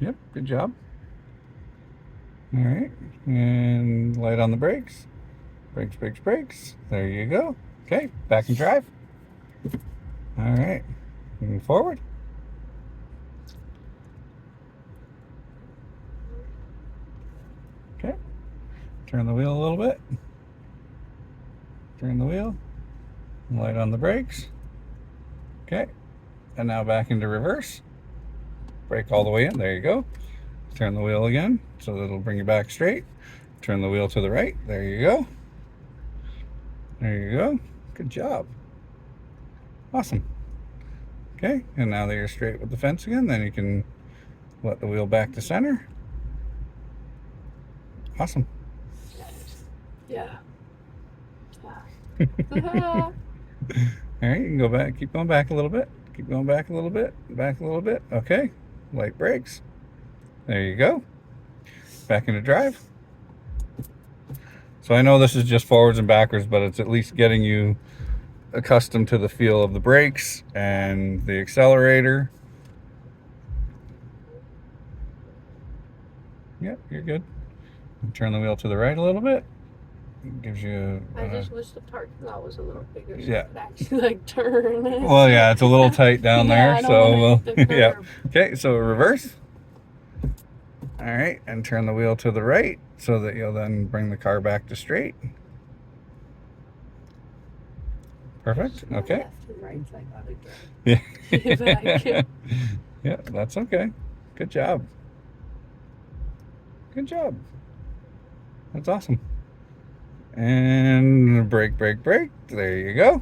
Yep, good job. All right, and light on the brakes. Brakes, brakes, brakes. There you go. Okay, back and drive. All right, moving forward. Okay, turn the wheel a little bit. Turn the wheel. Light on the brakes. Okay, and now back into reverse. Brake all the way in. There you go. Turn the wheel again so that it'll bring you back straight. Turn the wheel to the right. There you go. There you go. Good job. Awesome. Okay, and now that you're straight with the fence again, then you can let the wheel back to center. Awesome. Yeah. All right, you can go back, keep going back a little bit. Keep going back a little bit, back a little bit. Okay, light brakes. There you go. Back into drive. So I know this is just forwards and backwards, but it's at least getting you accustomed to the feel of the brakes and the accelerator. Yep, you're good. Turn the wheel to the right a little bit. It gives you. I just wish the parking lot was a little bigger so Yeah. I could actually like turn. Well, yeah, it's a little tight down Yeah, there, I don't so wanna hit the yeah. curb. Okay, so reverse. All right, and turn the wheel to the right so that you'll then bring the car back to straight. Perfect. Okay. Left and right, so I gotta Yeah. Back. Yeah, that's okay. Good job. Good job. That's awesome. And brake, brake, brake. There you go.